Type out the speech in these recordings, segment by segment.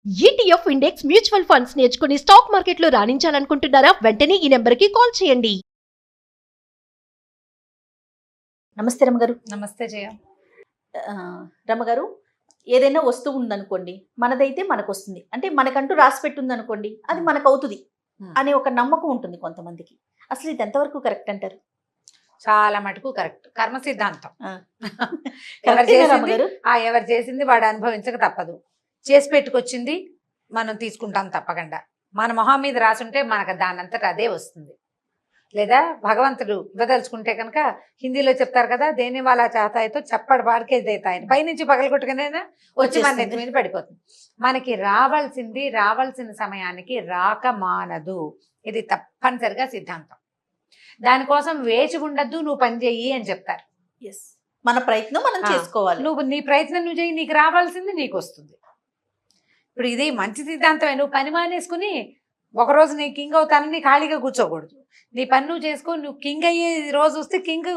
ETF index mutual funds నేర్చుకుని stock మార్కెట్లో రాణించాలనుకుంటున్నారా? వెంటనే ఈ నెంబర్కి కాల్ చేయండి. నమస్తే రమ్మగారు. నమస్తే జయ. రమ్మగారు, ఏదైనా వస్తువు ఉందనుకోండి, మనదైతే మనకు వస్తుంది, అంటే మనకంటూ రాసి పెట్టుంది అనుకోండి, అది మనకు అవుతుంది అనే ఒక నమ్మకం ఉంటుంది కొంతమందికి. అసలు ఇది ఎంతవరకు కరెక్ట్ అంటారు? చాలా మటుకు కరెక్ట్. కర్మ సిద్ధాంతం. రమ్మగారు, ఎవరు చేసింది వాడు అనుభవించక తప్పదు. చేసి పెట్టుకొచ్చింది మనం తీసుకుంటాం తప్పకుండా. మన మొహం మీద రాసుంటే మనకు దానంతట అదే వస్తుంది. లేదా భగవంతుడు ఇవ్వదలుచుకుంటే కనుక హిందీలో చెప్తారు కదా, దేని వాళ్ళ చాతాయితో చప్పటి పాడికే దేతాయని, పైనుంచి పగలగొట్టుకునైనా వచ్చి మన నెత్తి మీద పడిపోతుంది. మనకి రావాల్సిన సమయానికి రాక మానదు. ఇది తప్పనిసరిగా సిద్ధాంతం. దానికోసం వేచి ఉండద్దు, నువ్వు పని చెయ్యి అని చెప్తారు. మన ప్రయత్నం మనం చేసుకోవాలి. నువ్వు నీ ప్రయత్నం నువ్వు చెయ్యి, నీకు రావాల్సింది నీకు వస్తుంది. ఇప్పుడు ఇది మంచి సిద్ధాంతమే. నువ్వు పని మానేసుకుని ఒకరోజు నీ కింగ్ అవుతానని ఖాళీగా కూర్చోకూడదు. నీ పని నువ్వు చేసుకో. నువ్వు కింగ్ అయ్యే రోజు వస్తే కింగ్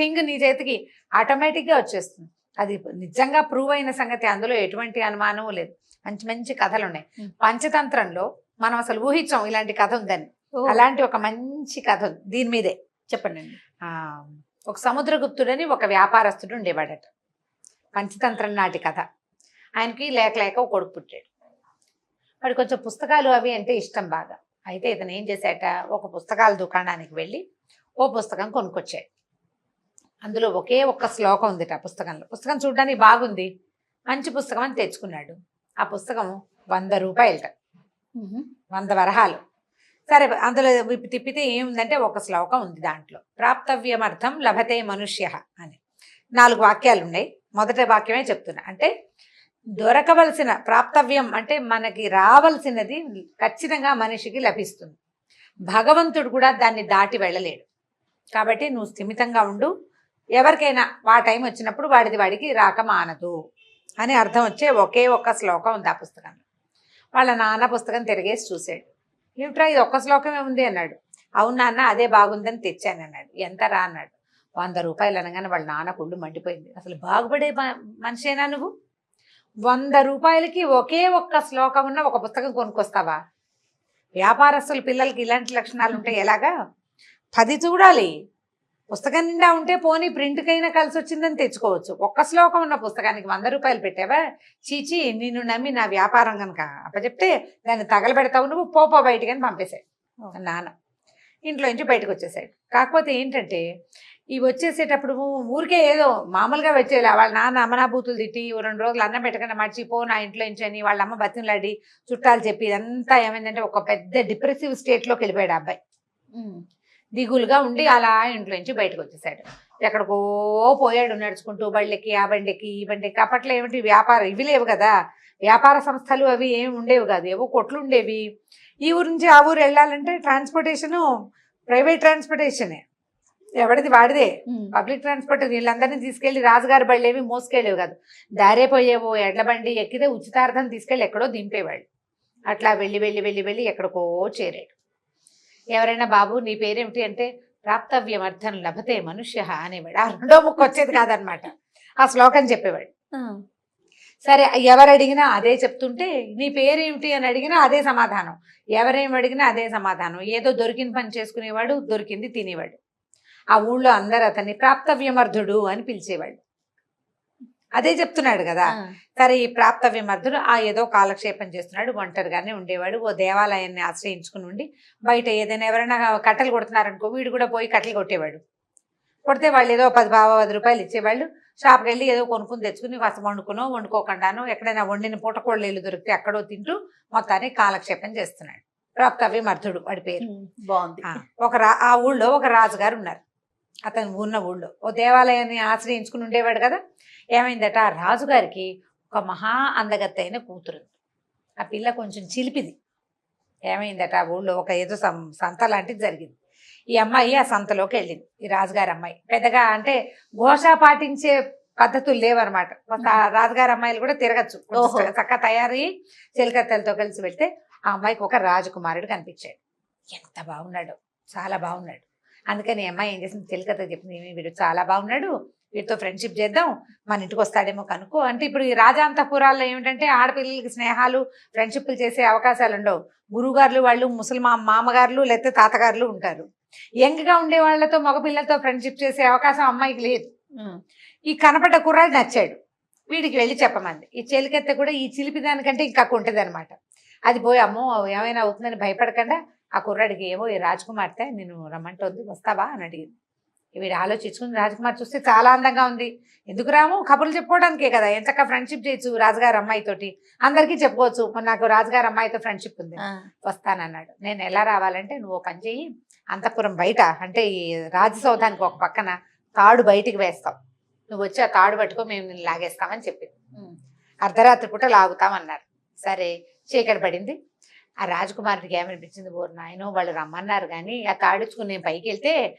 థింగ్ నీ చేతికి ఆటోమేటిక్గా వచ్చేస్తుంది. అది నిజంగా ప్రూవ్ అయిన సంగతి, అందులో ఎటువంటి అనుమానం లేదు. మంచి మంచి కథలు ఉన్నాయి. పంచతంత్రంలో మనం అసలు ఊహించాం ఇలాంటి కథ ఉందని. అలాంటి ఒక మంచి కథ దీని మీదే. చెప్పండి. ఒక సముద్రగుప్తుడని ఒక వ్యాపారస్తుడు ఉండేవాడట. పంచతంత్రం నాటి కథ. ఆయనకి లేక లేక ఒక కొడుకు పుట్టాడు. వాడు కొంచెం పుస్తకాలు అవి అంటే ఇష్టం బాగా. అయితే ఇతను ఏం చేశాట, ఒక పుస్తకాల దుకాణానికి వెళ్ళి ఓ పుస్తకం కొనుక్కొచ్చాడు. అందులో ఒకే ఒక్క శ్లోకం ఉందిట పుస్తకంలో. పుస్తకం చూడడానికి బాగుంది, మంచి పుస్తకం అని తెచ్చుకున్నాడు. ఆ పుస్తకం 100 రూపాయలట, 100 వరహాలు. సరే, అందులో తిప్పితే ఏముందంటే ఒక శ్లోకం ఉంది. దాంట్లో ప్రాప్తవ్యమర్థం లభతే మనుష్య అని 4 వాక్యాలు ఉన్నాయి. మొదటి వాక్యమే చెప్తున్నా. అంటే దొరకవలసిన ప్రాప్తవ్యం అంటే మనకి రావాల్సినది ఖచ్చితంగా మనిషికి లభిస్తుంది. భగవంతుడు కూడా దాన్ని దాటి వెళ్ళలేడు. కాబట్టి నువ్వు స్థిమితంగా ఉండు. ఎవరికైనా ఆ టైం వచ్చినప్పుడు వాడికి రాక మానదు అని అర్థం వచ్చే ఒకే ఒక్క శ్లోకం ఉంది ఆ పుస్తకంలో. వాళ్ళ నాన్న పుస్తకం తిరిగేసి చూశాడు. ఏమిట్రా ఇది ఒక్క శ్లోకమే ఉంది అన్నాడు. అవును నాన్న, అదే బాగుందని తెచ్చాను అన్నాడు. ఎంత రా అన్నాడు. 100 రూపాయలు అనగానే వాళ్ళ నాన్న కుళ్ళు మండిపోయింది. అసలు బాగుపడే మనిషేనా నువ్వు? 100 రూపాయలకి ఒకే ఒక్క శ్లోకం ఉన్న ఒక పుస్తకం కొనుక్కొస్తావా? వ్యాపారస్తుల పిల్లలకి ఇలాంటి లక్షణాలు ఉంటే ఎలాగా? 10 చూడాలి. పుస్తకం నిండా ఉంటే పోనీ ప్రింట్కైనా కలిసి వచ్చిందని తెచ్చుకోవచ్చు. ఒక్క శ్లోకం ఉన్న పుస్తకానికి 100 రూపాయలు పెట్టావా? చీచి, నిన్ను నమ్మి నా వ్యాపారం కనుక అప్పచెప్తే దాన్ని తగలబెడతావు, నువ్వు పోపో బయటికి అని పంపేశాడు నాన్న. ఇంట్లో నుంచి బయటకు వచ్చేసాడు. కాకపోతే ఏంటంటే ఇవి వచ్చేసేటప్పుడు ఊరికే ఏదో మామూలుగా వచ్చేలా వాళ్ళ నాన్న అమ్మనాభూతులు తిట్టి 2 రోజులు అన్నం పెట్టకుండా మర్చిపో నా ఇంట్లో నుంచి అని వాళ్ళ అమ్మ బతిమలాడి చుట్టాలు చెప్పి ఇదంతా ఏమైందంటే ఒక పెద్ద డిప్రెసివ్ స్టేట్లోకి వెళ్ళిపోయాడు అబ్బాయి. దిగులుగా ఉండి అలా ఇంట్లో నుంచి బయటకు వచ్చేసాడు. ఎక్కడికో పోయాడు నడుచుకుంటూ, బళ్ళెక్కి ఆ బండికి ఈ బండికి. అప్పట్లో ఏమిటి వ్యాపారం ఇవి లేవు కదా, వ్యాపార సంస్థలు అవి ఏమి ఉండేవి కాదు, ఏవో కొట్లు ఉండేవి. ఈ ఊరు నుంచి ఆ ఊరు వెళ్ళాలంటే ట్రాన్స్పోర్టేషను ప్రైవేట్ ట్రాన్స్పోర్టేషనే, ఎవరిది వాడిదే. పబ్లిక్ ట్రాన్స్పోర్ట్ వీళ్ళందరినీ తీసుకెళ్లి రాజుగారి బళ్ళు ఏవి మోసుకెళ్ళేవి కాదు. దారే పోయేవో ఎడ్ల బండి ఎక్కితే ఉచితార్థం తీసుకెళ్ళి ఎక్కడో దింపేవాళ్ళు. అట్లా వెళ్ళి వెళ్ళి వెళ్ళి వెళ్ళి ఎక్కడికో చేరాడు. ఎవరైనా బాబు నీ పేరేమిటి అంటే ప్రాప్తవ్యమర్థం లభతే మనుష్య అనేవాడు. ఆ రెండో ముక్క వచ్చేది కాదనమాట, ఆ శ్లోకం చెప్పేవాడు. సరే, ఎవరు అడిగినా అదే చెప్తుంటే నీ పేరేమిటి అని అడిగినా అదే సమాధానం, ఎవరేమి అడిగినా అదే సమాధానం. ఏదో దొరికిన పని చేసుకునేవాడు, దొరికింది తినేవాడు. ఆ ఊళ్ళో అందరూ అతన్ని ప్రాప్తవ్యమర్థుడు అని పిలిచేవాడు. అదే చెప్తున్నాడు కదా. సరే, ఈ ప్రాప్తవ్యమర్థుడు ఏదో కాలక్షేపం చేస్తున్నాడు, ఒంటరిగానే ఉండేవాడు. ఓ దేవాలయాన్ని ఆశ్రయించుకుని ఉండి బయట ఏదైనా ఎవరైనా కట్టెలు కొడుతున్నారనుకో వీడు కూడా పోయి కట్టెలు కొట్టేవాడు. కొడితే వాళ్ళు ఏదో 10 రూపాయలు ఇచ్చేవాళ్ళు. షాప్కి వెళ్ళి ఏదో కొనుక్కుని తెచ్చుకుని కాస్త వండుకోకుండానో ఎక్కడైనా వండిన పూటకోళ్ళేళ్ళు దొరికితే ఎక్కడో తింటూ మొత్తానికి కాలక్షేపం చేస్తున్నాడు. ప్రాప్తవ్యమర్థుడు వాడి పేరు. బాగుంది. ఆ ఊళ్ళో ఒక రాజుగారు ఉన్నారు. అతను ఉన్న ఊళ్ళో ఓ దేవాలయాన్ని ఆశ్రయించుకుని ఉండేవాడు కదా. ఏమైందట, ఆ రాజుగారికి ఒక మహా అందగత్తైన కూతురు. ఆ పిల్ల కొంచెం చిలిపిది. ఏమైందట, ఆ ఊళ్ళో ఒక ఏదో సంత లాంటిది జరిగింది. ఈ అమ్మాయి ఆ సంతలోకి వెళ్ళింది. ఈ రాజుగారి అమ్మాయి పెద్దగా అంటే ఘోష పాటించే పద్ధతులు లేవన్నమాట. రాజుగారి అమ్మాయిలు కూడా తిరగచ్చు, చక్కగా తయారయ్యి చెలికత్తెలతో కలిసి వెళ్తే ఆ అమ్మాయికి ఒక రాజకుమారుడు కనిపించాడు. ఎంత బాగున్నాడు, చాలా బాగున్నాడు. అందుకని అమ్మాయి ఏం చేసింది, చెలికత్త చెప్పింది, వీడు చాలా బాగున్నాడు, వీటితో ఫ్రెండ్షిప్ చేద్దాం, మన ఇంటికి వస్తాడేమో కనుక్కో అంటే. ఇప్పుడు ఈ రాజాంతపురాల్లో ఏమిటంటే ఆడపిల్లలకి స్నేహాలు ఫ్రెండ్షిప్లు చేసే అవకాశాలు ఉండవు. గురువుగారులు వాళ్ళు ముసలిమా మామగారులు లేకపోతే తాతగారులు ఉంటారు. యంగ్గా ఉండే వాళ్ళతో మగపిల్లలతో ఫ్రెండ్షిప్ చేసే అవకాశం అమ్మాయికి లేదు. ఈ కనపడ్డ కుర్రాడు నచ్చాడు, వీడికి వెళ్ళి చెప్పమంది. ఈ చెలికెత్త కూడా ఈ చిలిపి దానికంటే ఇంకా ఉంటుంది అనమాట. అది పోయి అమ్మో ఏమైనా అవుతుందని భయపడకుండా ఆ కుర్రాడికి ఏమో ఈ రాజకుమార్తె నేను రమ్మంటోంది వస్తావా అని అడిగింది. వీడు ఆలోచించుకుని రాజకుమార్ చూస్తే చాలా అందంగా ఉంది, ఎందుకు రాము కబుర్లు చెప్పుకోవడానికే కదా, ఎంతగా ఫ్రెండ్షిప్ చేయొచ్చు రాజుగారు అమ్మాయితోటి, అందరికీ చెప్పుకోవచ్చు నాకు రాజుగారు అమ్మాయితో ఫ్రెండ్షిప్ ఉంది, వస్తానన్నాడు. నేను ఎలా రావాలంటే నువ్వు పని చెయ్యి, అంతఃపురం బయట అంటే ఈ రాజసౌధానికి ఒక పక్కన తాడు బయటికి వేస్తాం, నువ్వు వచ్చి ఆ తాడు పట్టుకో మేము నిన్ను లాగేస్తామని చెప్పింది. అర్ధరాత్రి పూట లాగుతామన్నారు. సరే చీకటి పడింది. ఆ రాజకుమారుడికి ఏమనిపించింది, ఓరు నాయనో వాళ్ళు రమ్మన్నారు కానీ ఆ తాడుచుకుని నేను పైకి వెళ్తే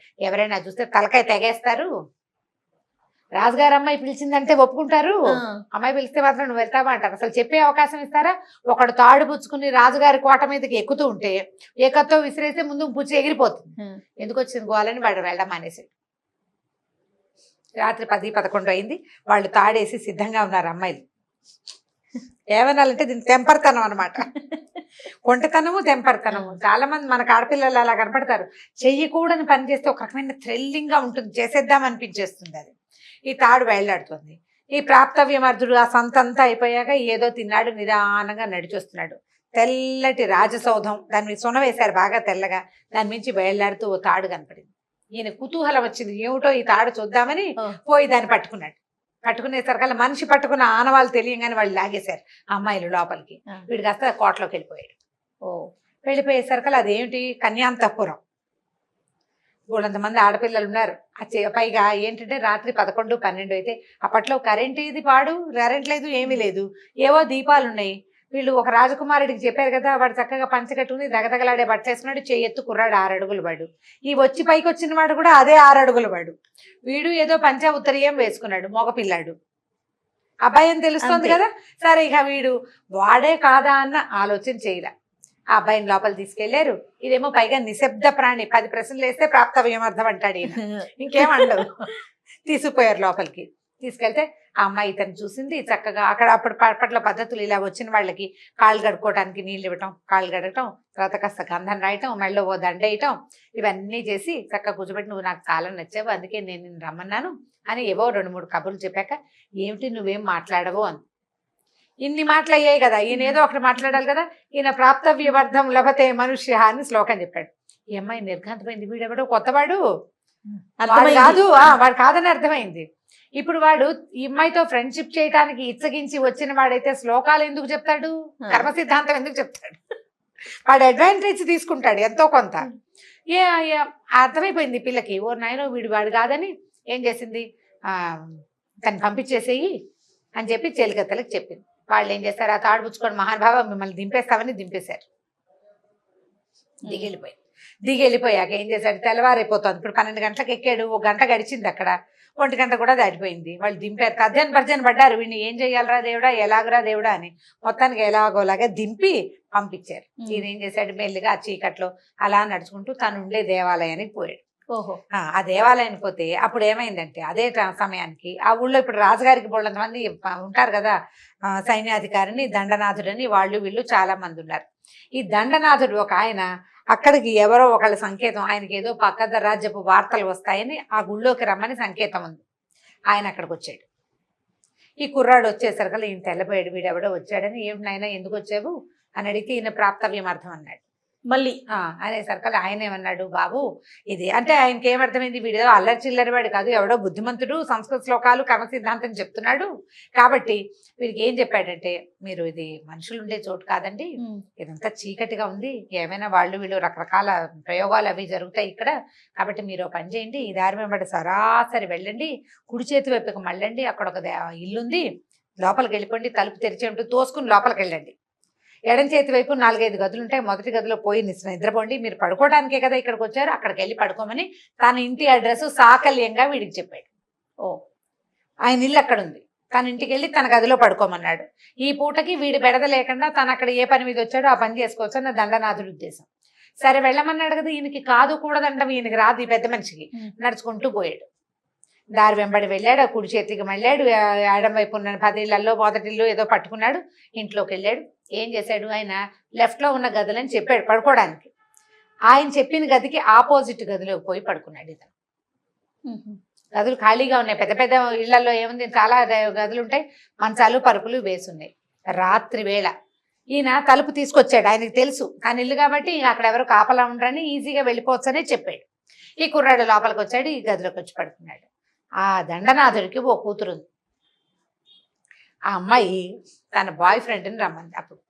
ఎవరైనా చూస్తే తలకాయ తెగేస్తారు, రాజుగారు అమ్మాయి పిలిచిందంటే ఒప్పుకుంటారు, అమ్మాయి పిలిస్తే మాత్రం నువ్వు వెళ్తావా అంటారు. అసలు చెప్పే అవకాశం ఇస్తారా? ఒకడు తాడు పుచ్చుకుని రాజుగారి కోట మీదకి ఎక్కుతూ ఉంటే ఏకత్తో విసిరేస్తే ముందు పుచ్చి ఎగిరిపోతుంది, ఎందుకు వచ్చింది గోవాలని వాడు వెళ్ళడం మానేసాడు. రాత్రి 10-11 అయింది. వాళ్ళు తాడేసి సిద్ధంగా ఉన్నారు అమ్మాయిలు. ఏమనాలంటే దీని తెంపర్తనం అనమాట, ఒంటతనము తెంపర్తనము. చాలా మంది మనకు ఆడపిల్లలు అలా కనపడతారు, చెయ్యకూడని పని చేస్తే ఒక రకమైన థ్రిల్లింగ్ గా ఉంటుంది, చేసేద్దాం అనిపించేస్తుంది. అది ఈ తాడు వేళ్లాడుతుంది. ఈ ప్రాప్తవ్యమర్ధుడు ఆ సంతంతా అయిపోయాక ఏదో తిన్నాడు, నిదానంగా నడిచొస్తున్నాడు. తెల్లటి రాజసౌధం, దాని మీద సున వేశారు బాగా తెల్లగా, దాని మించి వేళ్లాడుతూ ఓ తాడు కనపడింది. ఈయన కుతూహలం వచ్చింది, ఏమిటో ఈ తాడు చూద్దామని పోయి దాన్ని పట్టుకున్నాడు. పట్టుకునేసరికల్లా మనిషి పట్టుకున్న ఆనవాళ్ళు తెలియగానే వాళ్ళు లాగేశారు అమ్మాయిలు లోపలికి. వీడికి అసలు కోటలోకి వెళ్ళిపోయాడు. వెళ్ళిపోయేసరికల్లా అదేమిటి కన్యాంతఃపురం, వాళ్ళంతమంది ఆడపిల్లలు ఉన్నారు. పైగా ఏంటంటే రాత్రి 11-12 అయితే అప్పట్లో కరెంట్ ఇది పాడు, కరెంట్ లేదు ఏమీ లేదు, ఏవో దీపాలు ఉన్నాయి. వీళ్ళు ఒక రాజకుమారుడికి చెప్పారు కదా, వాడు చక్కగా పంచకట్టుకుని దగదగలాడే బట్ట వేసుకున్నాడు, చెయ్యెత్తు కుర్రాడు 6 అడుగులు వాడు. ఈ వచ్చి పైకి వచ్చిన వాడు కూడా అదే 6 అడుగులు వాడు. వీడు ఏదో పంచా ఉత్తరీయం వేసుకున్నాడు, మగపిల్లాడు. అబ్బాయి అని తెలుస్తోంది కదా. సరే ఇక వీడు వాడే కాదా అన్న ఆలోచన చేయలే. ఆ అబ్బాయిని లోపల తీసుకెళ్లారు. ఇదేమో పైగా నిశ్శబ్ద ప్రాణి, 10 ప్రశ్నలు వేస్తే ప్రాప్తవ్యమర్థం అంటాడు ఈయన, ఇంకేమండవు. తీసుకుపోయారు లోపలికి. తీసుకెళ్తే ఆ అమ్మాయి ఇతను చూసింది చక్కగా. అక్కడ అప్పట్లో పద్ధతులు ఇలా వచ్చిన వాళ్ళకి కాళ్ళు కడుక్కోవడానికి నీళ్ళు ఇవ్వటం, కాళ్ళు కడగటం, తర్వాత కాస్త గంధం రాయటం, మెళ్ళో ఓ దండ వేయటం, ఇవన్నీ చేసి చక్కగా కూర్చోబెట్టి నువ్వు నాకు చాలా నచ్చావు అందుకే నేను నిన్ను రమ్మన్నాను అని ఏవో 2-3 కబుర్లు చెప్పాక ఏమిటి నువ్వేం మాట్లాడవు అని. ఇన్ని మాటలు అయ్యాయి కదా, ఈయన ఏదో ఒకటి మాట్లాడాలి కదా. ఈయన ప్రాప్తవ్యవర్ధం లభతే మనుష్య అని శ్లోకం చెప్పాడు. ఈ అమ్మాయి నిర్ఘాంతమైంది, వీడెవడో కొత్తవాడు, కాదు వాడు కాదని అర్థమైంది. ఇప్పుడు వాడు ఈ అమ్మాయితో ఫ్రెండ్షిప్ చేయడానికి ఇచ్చగించి వచ్చిన వాడైతే శ్లోకాలు ఎందుకు చెప్తాడు, కర్మ సిద్ధాంతం ఎందుకు చెప్తాడు, వాడు అడ్వాంటేజ్ తీసుకుంటాడు ఎంతో కొంత. అర్థమైపోయింది పిల్లకి, ఓ నాయనో వీడు వాడు కాదని ఏం చేసింది, తను పంపించేసేయి అని చెప్పి చెలికత్తలకు చెప్పింది. వాళ్ళు ఏం చేస్తారు, ఆ తాడు పుచ్చుకొని మహానుభావ మిమ్మల్ని దింపేస్తామని దింపేశారు. దిగెళ్ళిపోయాక ఏం చేశాడు, తెల్లవారైపోతుంది. ఇప్పుడు 12 గంటలకు ఎక్కాడు, 1 గంట గడిచింది, అక్కడ 1 గంట కూడా దాటిపోయింది. వాళ్ళు దింపారు, తర్జన పడ్డారు, వీడిని ఏం చెయ్యాలరా దేవుడా, ఎలాగరా దేవుడా అని. మొత్తానికి ఎలాగోలాగా దింపి పంపించారు. ఈయన ఏం చేశాడు, మెల్లిగా ఆ చీకట్లో అలా నడుచుకుంటూ తను ఉండే దేవాలయానికి పోయాడు. ఆ దేవాలయానికి పోతే అప్పుడు ఏమైందంటే అదే సమయానికి ఆ ఊళ్ళో ఇప్పుడు రాజుగారికి బోళ్ళంతమంది ఉంటారు కదా, సైన్యాధికారిని దండనాథుడని వాళ్ళు వీళ్ళు చాలా మంది ఉన్నారు. ఈ దండనాథుడు ఒక ఆయన అక్కడికి ఎవరో ఒకళ్ళ సంకేతం, ఆయనకి ఏదో పక్క రాజ్యపు వార్తలు వస్తాయని ఆ గుళ్ళోకి రమ్మని సంకేతం ఉంది. ఆయన అక్కడికి వచ్చాడు. ఈ కుర్రాడు వచ్చేసరికి ఈయన తెల్లబోయాడు, వీడెవడో వచ్చాడని. ఏమిటి నాయనా ఎందుకు వచ్చావు అని అడిగితే ఈయన ప్రాప్తవ్యమర్థం అన్నాడు. మళ్ళీ అనేసరికి ఆయన ఏమన్నాడు, బాబు ఇది అంటే ఆయనకి ఏమర్థమైంది, వీడేదో అల్లరి చిల్లరి వాడు కాదు, ఎవడో బుద్ధిమంతుడు, సంస్కృత శ్లోకాలు కర్మ సిద్ధాంతం చెప్తున్నాడు. కాబట్టి వీడికి ఏం చెప్పాడంటే, మీరు ఇది మనుషులు ఉండే చోటు కాదండి, ఇదంతా చీకటిగా ఉంది, ఏమైనా వాళ్ళు వీళ్ళు రకరకాల ప్రయోగాలు అవి జరుగుతాయి ఇక్కడ. కాబట్టి మీరు పని చేయండి, ఈ దారి వెంబడి సరాసరి వెళ్ళండి, కుడి చేతి వైపుకి మళ్ళండి, అక్కడ ఒక ఇల్లుంది, లోపలికి వెళ్ళిపోండి, తలుపు తెరిచి ఉంటుంది, తోసుకుని లోపలికి వెళ్ళండి. ఎడం చేతి వైపు 4-5 గదులు ఉంటాయి, మొదటి గదిలో పోయి నిద్రపోండి, మీరు పడుకోవడానికే కదా ఇక్కడికి వచ్చారు, అక్కడికి వెళ్ళి పడుకోమని తన ఇంటి అడ్రస్ సాకల్యంగా వీడికి చెప్పాడు. ఆయన ఇల్లు అక్కడ ఉంది, తన ఇంటికి వెళ్ళి తన గదిలో పడుకోమన్నాడు. ఈ పూటకి వీడి బెడద లేకుండా తను అక్కడ ఏ పని మీద వచ్చాడో ఆ పని చేసుకోవచ్చు అన్న దండనాథుడి ఉద్దేశం. సరే వెళ్ళమన్నాడు కదా, ఈయనకి కాదు కూడదండం ఈయనకి రాదు, ఈ పెద్ద మనిషికి. నడుచుకుంటూ పోయాడు. దారి వెంబడి వెళ్ళాడు, ఆ కుడి చేతికి మళ్ళాడు, ఎడం వైపు ఉన్న 10 ఇళ్లలో మొదటిల్లు ఏదో పట్టుకున్నాడు, ఇంట్లోకి వెళ్ళాడు. ఏం చేశాడు, ఆయన లెఫ్ట్లో ఉన్న గదులని చెప్పాడు పడుకోవడానికి. ఆయన చెప్పిన గదికి ఆపోజిట్ గదిలోకి పోయి పడుకున్నాడు ఇతను. గదులు ఖాళీగా ఉన్నాయి, పెద్ద పెద్ద ఇళ్లలో ఏముంది, చాలా గదులు ఉంటాయి, మంచాలు పరుపులు వేసి ఉన్నాయి. రాత్రి వేళ ఈయన తలుపు తీసుకొచ్చాడు, ఆయనకి తెలుసు తన ఇల్లు కాబట్టి అక్కడ ఎవరు కాపలా ఉండరని ఈజీగా వెళ్ళిపోవచ్చనే చెప్పాడు. ఈ కుర్రాడు లోపలికి వచ్చాడు, ఈ గదిలోకి వచ్చి పడుకున్నాడు. ఆ దండనాథుడికి ఓ కూతురు ఉంది. ఆ అమ్మాయి తన బాయ్ ఫ్రెండ్ని రమ్మంది. అప్పుడు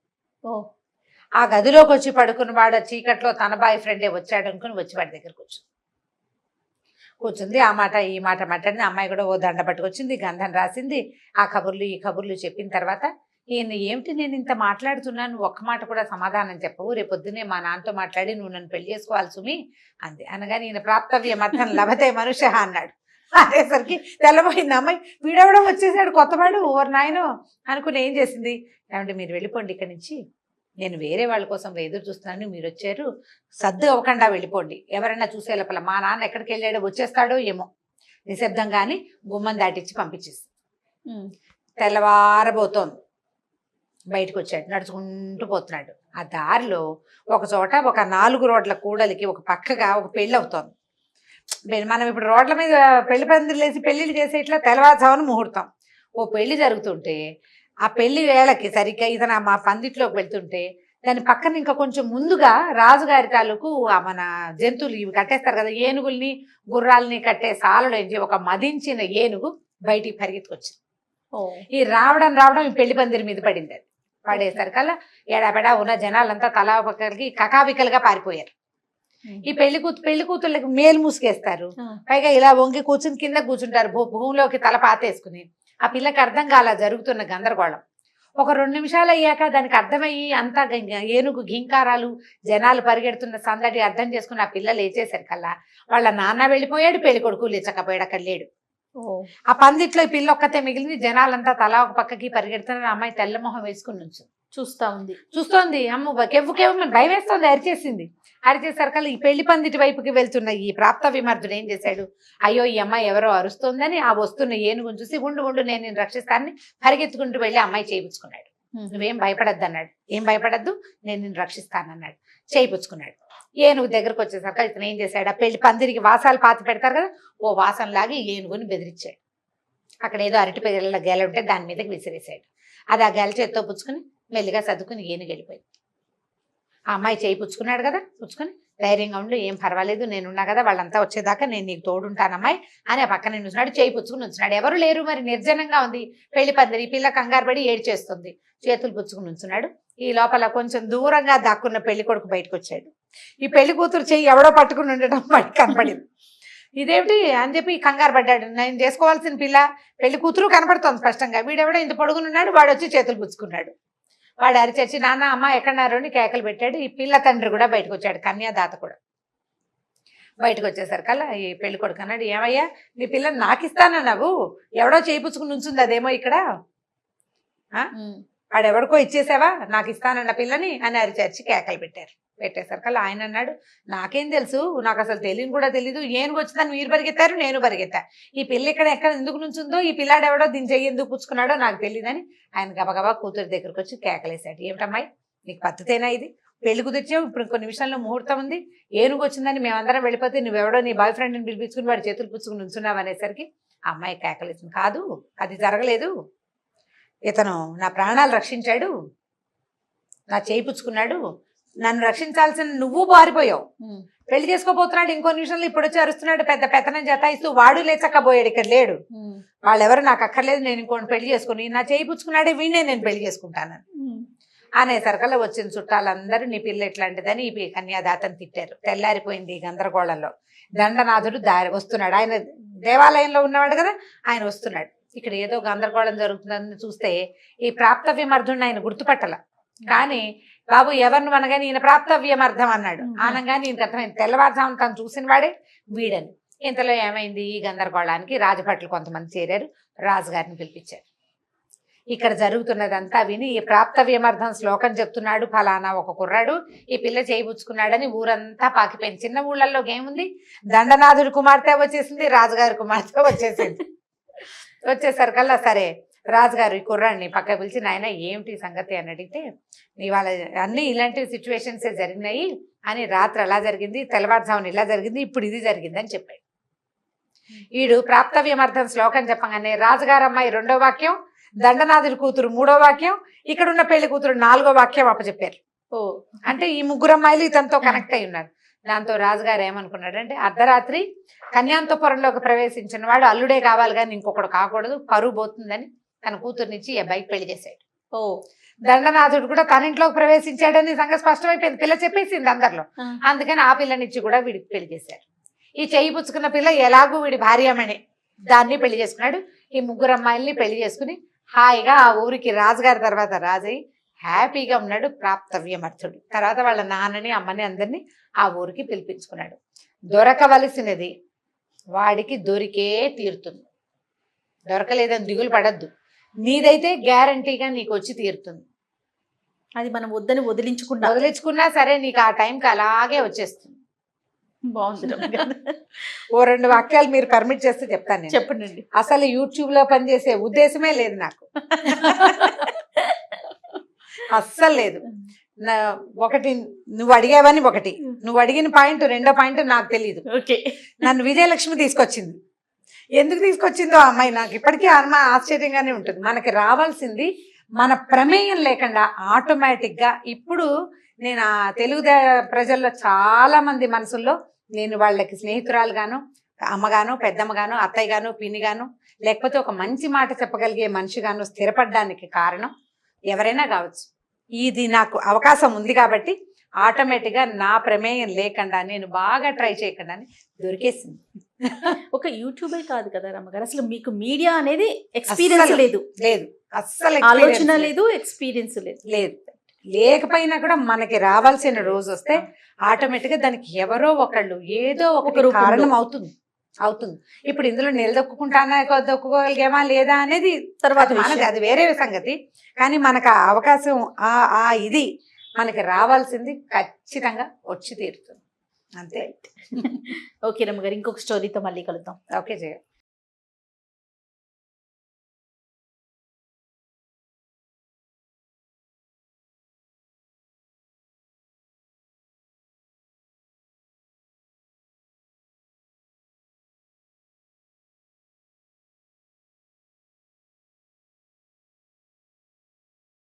ఆ గదిలోకి వచ్చి పడుకున్నవాడు చీకట్లో తన బాయ్ ఫ్రెండే వచ్చాడు అనుకుని వచ్చి వాడి దగ్గరకు కూర్చుంది. ఆ మాట ఈ మాట మాట్లాడింది. అమ్మాయి కూడా ఓ దండ పట్టుకొచ్చింది, గంధం రాసింది, ఆ కబుర్లు ఈ కబుర్లు చెప్పిన తర్వాత ఈయన ఏమిటి నేను ఇంత మాట్లాడుతున్నాను, ఒక్క మాట కూడా సమాధానం చెప్పవు, రేపొద్దునే మా నాన్నతో మాట్లాడి నువ్వు నన్ను పెళ్లి చేసుకోవాలి సుమి అంది. అనగానే ఈయన ప్రాప్తవ్యం అర్థం లభతే మనుష్య అన్నాడు. అనేసరికి తెల్లబోయింది అమ్మాయి. వీడెవడో వచ్చేసాడు కొత్తవాడు, ఓవర్ నాయనో అనుకుని ఏం చేసింది, ఏమంటే మీరు వెళ్ళిపోండి ఇక్కడి నుంచి, నేను వేరే వాళ్ళ కోసం ఎదురు చూస్తున్నాను, మీరు వచ్చారు, సర్దు అవ్వకుండా వెళ్ళిపోండి, ఎవరైనా చూసే లోపల మా నాన్న ఎక్కడికి వెళ్ళాడో వచ్చేస్తాడో ఏమో, నిశ్శబ్దంగాని గుమ్మం దాటిచ్చి పంపించేసి తెల్లవారబోతోంది. బయటకు వచ్చాడు, నడుచుకుంటూ పోతున్నాడు. ఆ దారిలో ఒక చోట ఒక 4 రోడ్ల కూడలికి ఒక పక్కగా ఒక పెళ్ళి అవుతోంది. మనం ఇప్పుడు రోడ్ల మీద పెళ్లి పందిర్లు వేసి పెళ్లిళ్ళు చేసే ఇట్లా తెల్లవారుజామున ముహూర్తం ఓ పెళ్లి జరుగుతుంటే, ఆ పెళ్లి వేళకి సరిగ్గా ఇతను మా పందిట్లోకి వెళ్తుంటే దాని పక్కన ఇంకా కొంచెం ముందుగా రాజుగారి తాలూకు మన జంతువులు ఇవి కట్టేస్తారు కదా, ఏనుగుల్ని గుర్రాలని కట్టే సాలలోంచి ఒక మదించిన ఏనుగు బయటికి పరిగెత్తుకొచ్చింది. ఈ రావడం ఈ పెళ్లి పందిరి మీద పడింది. అది పడేసరికల్లా ఎడాపెడా ఉన్న జనాలంతా తలా పక్కలకి కకావికలుగా పారిపోయారు. ఈ పెళ్లి కూతుళ్ళకి మేలు మూసుకేస్తారు, పైగా ఇలా వంగి కూర్చుని కింద కూర్చుంటారు భూమిలోకి తల పాతేసుకుని. ఆ పిల్లకి అర్థం కాల జరుగుతున్న గందరగోళం. ఒక 2 నిమిషాలు అయ్యాక దానికి అర్థమయ్యి అంతా ఏనుగు ఘీంకారాలు, జనాలు పరిగెడుతున్న సందడి అర్థం చేసుకుని ఆ పిల్ల లేచేసరికల్లా వాళ్ళ నాన్న వెళ్ళిపోయాడు, పెళ్లి కొడుకు లేచకపోయాడు, అక్కడ లేడు. ఆ పందిట్లో ఈ పిల్ల ఒక్కతే మిగిలింది. జనాలంతా తలా ఒక పక్కకి పరిగెడుతున్నారు. అమ్మాయి తెల్లమొహం వేసుకుని నుంచి చూస్తోంది. అమ్మ కెవ్వు భయం వేస్తోంది, అరిచేసింది. అరిచేసరికల్లా ఈ పెళ్లి పందిటి వైపుకి వెళ్తున్న ఈ ప్రాప్త విమర్దుడు ఏం చేశాడు, అయ్యో ఈ అమ్మాయి ఎవరో అరుస్తోందని ఆ వస్తున్న ఏనుగుని చూసి ఉండు నేను నేను రక్షిస్తానని పరిగెత్తుకుంటూ వెళ్ళి అమ్మాయి చేయించుకున్నాడు. నువ్వేం భయపడద్దు అన్నాడు. ఏం భయపడద్దు, నేను నిన్ను రక్షిస్తానన్నాడు. చేయించుకున్నాడు. ఏనుగు దగ్గరకు వచ్చేసరికి ఇతను ఏం చేశాడు, ఆ పెళ్లి పందిరికి వాసాలు పాతి పెడతారు కదా, ఓ వాసం లాగి ఏనుగుని బెదిరించాడు. అక్కడ ఏదో అరటి పిల్లల గెల ఉంటే దాని మీదకి విసిరేశాడు. అది ఆ గెల చేత్తో పుచ్చుకుని మెల్లిగా సర్దుకుని ఏనుగు వెళ్ళిపోయింది. ఆ అమ్మాయి చేయి పుచ్చుకున్నాడు కదా, పుచ్చుకొని ధైర్యంగా ఉండు, ఏం పర్వాలేదు, నేనున్నా కదా, వాళ్ళంతా వచ్చేదాకా నేను నీకు తోడుంటానమ్మాయి అని ఆ పక్కన ఉంచున్నాడు. చేయి పుచ్చుకుని ఉంచున్నాడు. ఎవరు లేరు, మరి నిర్జనంగా ఉంది పెళ్లి పందిరి. పిల్ల కంగారు పడి ఏడ్చేస్తుంది, చేతులు పుచ్చుకుని ఉంచున్నాడు. ఈ లోపల కొంచెం దూరంగా దాక్కున్న పెళ్లి కొడుకు బయటకు వచ్చాడు. ఈ పెళ్లి కూతురు చెయ్యి ఎవడో పట్టుకుని ఉండటం వాడికి కనపడింది. ఇదేమిటి అని చెప్పి కంగారు పడ్డాడు. నేను చేసుకోవాల్సిన పిల్ల పెళ్లి కూతురు కనపడుతోంది స్పష్టంగా, వీడెవడో ఇంత పొడుగునున్నాడు. వాడు వచ్చి చేతులు పుచ్చుకున్నాడు. వాడు అరిచచ్చి నాన్న అమ్మ ఎక్కడన్నారో అని కేకలు పెట్టాడు. ఈ పిల్ల తండ్రి కూడా బయటకు వచ్చాడు, కన్యాదాత కూడా బయటకు వచ్చేసరికల్లా ఈ పెళ్లి కొడుకు అన్నాడు, ఏమయ్యా నీ పిల్లని నాకు ఇస్తానన్నావు, ఎవడో చేయించుకుని ఉంచుంది అదేమో ఇక్కడ, వాడు ఎవరికో ఇచ్చేసావా, నాకు ఇస్తానన్న పిల్లని అని అరిచచ్చి కేకలు పెట్టేసరికల్లా ఆయన అన్నాడు, నాకేం తెలుసు, నాకు అసలు తెలియని కూడా తెలీదు, ఏనుగు వచ్చిందని మీరు పరిగెత్తారు, నేను పరిగెత్తా, ఈ పిల్ల ఎక్కడ ఎందుకు నుంచుందో, ఈ పిల్లాడు ఎవడో దీని చెయ్యి ఎందుకు పుచ్చుకున్నాడో నాకు తెలియదని ఆయన గబగబా కూతురు దగ్గరకు వచ్చి కేకలేశాడు. ఏమిటమ్మాయి నీకు పద్ధతేనా ఇది, పెళ్లి కుదిర్చావు, ఇప్పుడు కొన్ని నిమిషాల్లో ముహూర్తం ఉంది, ఏనుగు వచ్చిందని మేమందరం వెళ్ళిపోతే నువ్వెవడో నీ బాయ్ ఫ్రెండ్ని పిలిపించుకుని వాడి చేతులు పుచ్చుకుని ఉంచున్నావు అనేసరికి ఆ అమ్మాయి కేకలేసింది, కాదు అది జరగలేదు, ఇతను నా ప్రాణాలు రక్షించాడు, నా చేయి పుచ్చుకున్నాడు, నన్ను రక్షించాల్సిన నువ్వు పారిపోయావు, పెళ్లి చేసుకోబోతున్నాడు ఇంకో నిమిషంలో ఇప్పుడు వచ్చి అరుస్తున్నాడు, పెద్ద పెత్తనం జతాయిస్తూ, వాడు లేచక్కపోయాడు, ఇక్కడ లేడు, వాళ్ళెవరు నాకు అక్కర్లేదు, నేను ఇంకోటి పెళ్లి చేసుకుని నా చేయి పుచ్చుకున్నాడే వీణే నేను పెళ్లి చేసుకుంటానని అనేసరికల్లా వచ్చిన చుట్టాలందరూ నీ పిల్ల ఎట్లాంటిదని ఈ కన్యాదాతని తిట్టారు. తెల్లారిపోయింది ఈ గందరగోళంలో. దండనాథుడు వస్తున్నాడు, ఆయన దేవాలయంలో ఉన్నవాడు కదా, ఆయన వస్తున్నాడు. ఇక్కడ ఏదో గందరగోళం జరుగుతుందని చూస్తే ఈ ప్రాప్తవ్యమర్థుడిని ఆయన గుర్తుపట్టల. కానీ బాబు ఎవరిని అనగానే ఈయన ప్రాప్తవ్యమర్థం అన్నాడు. ఆనంగానే ఈయనకు అర్థమైంది తెల్లవారుజామున తను చూసిన వాడే వీడని. ఇంతలో ఏమైంది, ఈ గందరగోళానికి రాజభట్లు కొంతమంది చేరారు, రాజుగారిని పిలిపించారు. ఇక్కడ జరుగుతున్నదంతా విని ఈ ప్రాప్త విమర్ధం శ్లోకం చెప్తున్నాడు ఫలానా ఒక కుర్రాడు ఈ పిల్ల చేయిపుచ్చుకున్నాడని ఊరంతా పాకిపోయింది. చిన్న ఊళ్ళల్లోకి ఏముంది, దండనాథుడి కుమార్తె వచ్చేసింది, రాజుగారి కుమార్తె వచ్చేసింది. వచ్చేసరికల్లా సరే రాజుగారు ఈ కుర్రాడిని పక్క పిలిచి, నాయన ఏమిటి సంగతి అని అడిగితే, ఇవాళ అన్ని ఇలాంటి సిచ్యువేషన్సే జరిగినాయి అని, రాత్రి అలా జరిగింది, తెల్లవారుజామున ఇలా జరిగింది, ఇప్పుడు ఇది జరిగింది అని చెప్పాడు. వీడు ప్రాప్త విమర్ధం శ్లోకం చెప్పగానే రాజుగారు అమ్మాయి 2వ వాక్యం, దండనాథుడి కూతురు 3వ వాక్యం, ఇక్కడ ఉన్న పెళ్లి కూతురు 4వ వాక్యం అప్పచెప్పారు. అంటే ఈ 3 అమ్మాయిలు ఇతనితో కనెక్ట్ అయి ఉన్నారు. దాంతో రాజుగారు ఏమనుకున్నాడంటే, అర్ధరాత్రి కన్యాంతపురంలోకి ప్రవేశించిన వాడు అల్లుడే కావాలి కానీ ఇంకొకడు కాకూడదు, పరువు పోతుందని తన కూతురునిచ్చి ఈ అబ్బాయికి పెళ్లి చేశాడు. దండనాథుడు కూడా తన ఇంట్లోకి ప్రవేశించాడని సంగతి స్పష్టమైపోయింది, పిల్ల చెప్పేసింది అందరిలో. అందుకని ఆ పిల్లనిచ్చి కూడా వీడికి పెళ్లి చేశారు. ఈ చెయ్యి పుచ్చుకున్న పిల్ల ఎలాగూ వీడి భార్యమని దాన్ని పెళ్లి చేసుకున్నాడు. ఈ 3 అమ్మాయిల్ని పెళ్లి చేసుకుని హాయిగా ఆ ఊరికి రాజుగారి తర్వాత రాజయ్య హ్యాపీగా ఉన్నాడు ప్రాప్త విమర్థుడు. తర్వాత వాళ్ళ నాన్నని అమ్మని అందరినీ ఆ ఊరికి పిలిపించుకున్నాడు. దొరకవలసినది వాడికి దొరికే తీరుతుంది, దొరకలేదని దిగులు పడద్దు, నీదైతే గ్యారంటీగా నీకు వచ్చి తీరుతుంది. అది మనం వద్దని వదిలించుకున్నా సరే నీకు ఆ టైంకి అలాగే వచ్చేస్తుంది. బాగుంది. ఓ 2 వాక్యాలు మీరు పర్మిట్ చేస్తే చెప్తాను. చెప్పండి. అసలు యూట్యూబ్ లో పనిచేసే ఉద్దేశమే లేదు నాకు, అస్సలు లేదు. ఒకటి నువ్వు అడిగావని, ఒకటి నువ్వు అడిగిన పాయింట్, 2వ పాయింట్ నాకు తెలియదు. నన్ను విజయలక్ష్మి తీసుకొచ్చింది. ఎందుకు తీసుకొచ్చిందో అమ్మాయి నాకు ఇప్పటికీ ఆశ్చర్యంగానే ఉంటుంది. మనకి రావాల్సింది మన ప్రమేయం లేకుండా ఆటోమేటిక్ గా. ఇప్పుడు నేను ఆ తెలుగు ప్రజల్లో చాలా మంది మనసుల్లో నేను వాళ్ళకి స్నేహితురాలుగాను, అమ్మగాను, పెద్దమ్మగాను, అత్తయ్యగాను, పిన్నిగాను, లేకపోతే ఒక మంచి మాట చెప్పగలిగే మనిషిగాను స్థిరపడడానికి కారణం ఎవరైనా కావచ్చు. ఇది నాకు అవకాశం ఉంది కాబట్టి ఆటోమేటిక్గా నా ప్రమేయం లేకుండా, నేను బాగా ట్రై చేయకుండా దొరికేసింది. ఒక యూట్యూబే కాదు కదా రమ్మగారు, అసలు మీకు మీడియా అనేది ఎక్స్పీరియన్స్ లేదు, అస్సలు ఆలోచన లేదు, ఎక్స్పీరియన్స్ లేదు. లేకపోయినా కూడా మనకి రావాల్సిన రోజు వస్తే ఆటోమేటిక్గా దానికి ఎవరో ఒకళ్ళు ఏదో ఒక కారణం అవుతుంది. ఇప్పుడు ఇందులో నిలదొక్కుంటానా, దొక్కుకోగలిగేమా లేదా అనేది తర్వాత అది వేరే సంగతి. కానీ మనకు ఆ అవకాశం, ఇది మనకి రావాల్సింది ఖచ్చితంగా వచ్చి తీరుతుంది అంతే. ఓకే రమ్మగారు, ఇంకొక స్టోరీతో మళ్ళీ కలుద్దాం. ఓకే జయ.